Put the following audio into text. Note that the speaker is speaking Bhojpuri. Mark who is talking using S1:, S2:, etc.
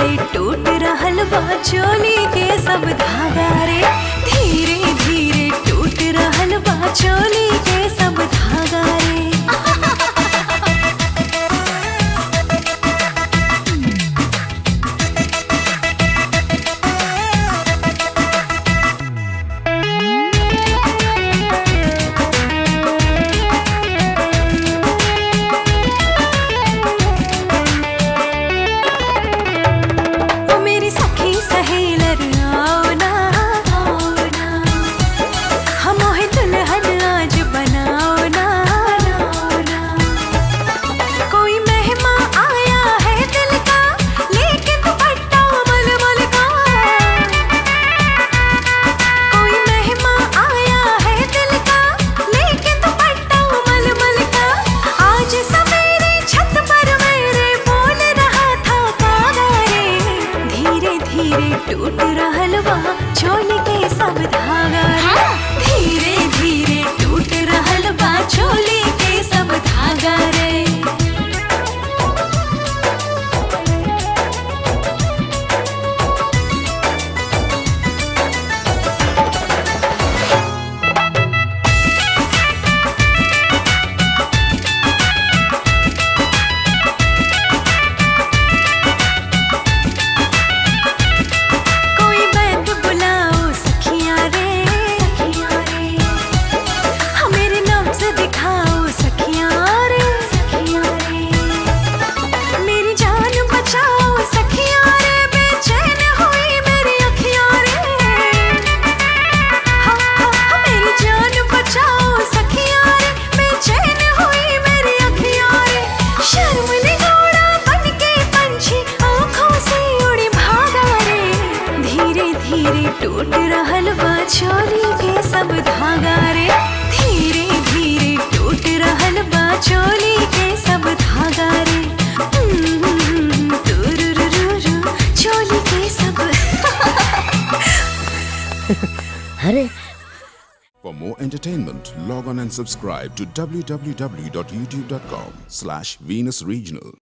S1: धीरे टूट रहल बा चोली के सब धागा रे। धीरे धीरे टूट रहल बा चोली के सब धागा रे। धीरे टूट रहल बा चोली के सब धागा रे। धीरे धीरे टूट रहल बा चोली के सब धागा रे। धीरे टूट रहल बा चोली के सब धागा रे। धीरे धीरे टूट रहल बा चोली के सब धागा रे। चोली के सब
S2: अरे
S3: For more entertainment, log on and subscribe to www.youtube.com/Venus Regional.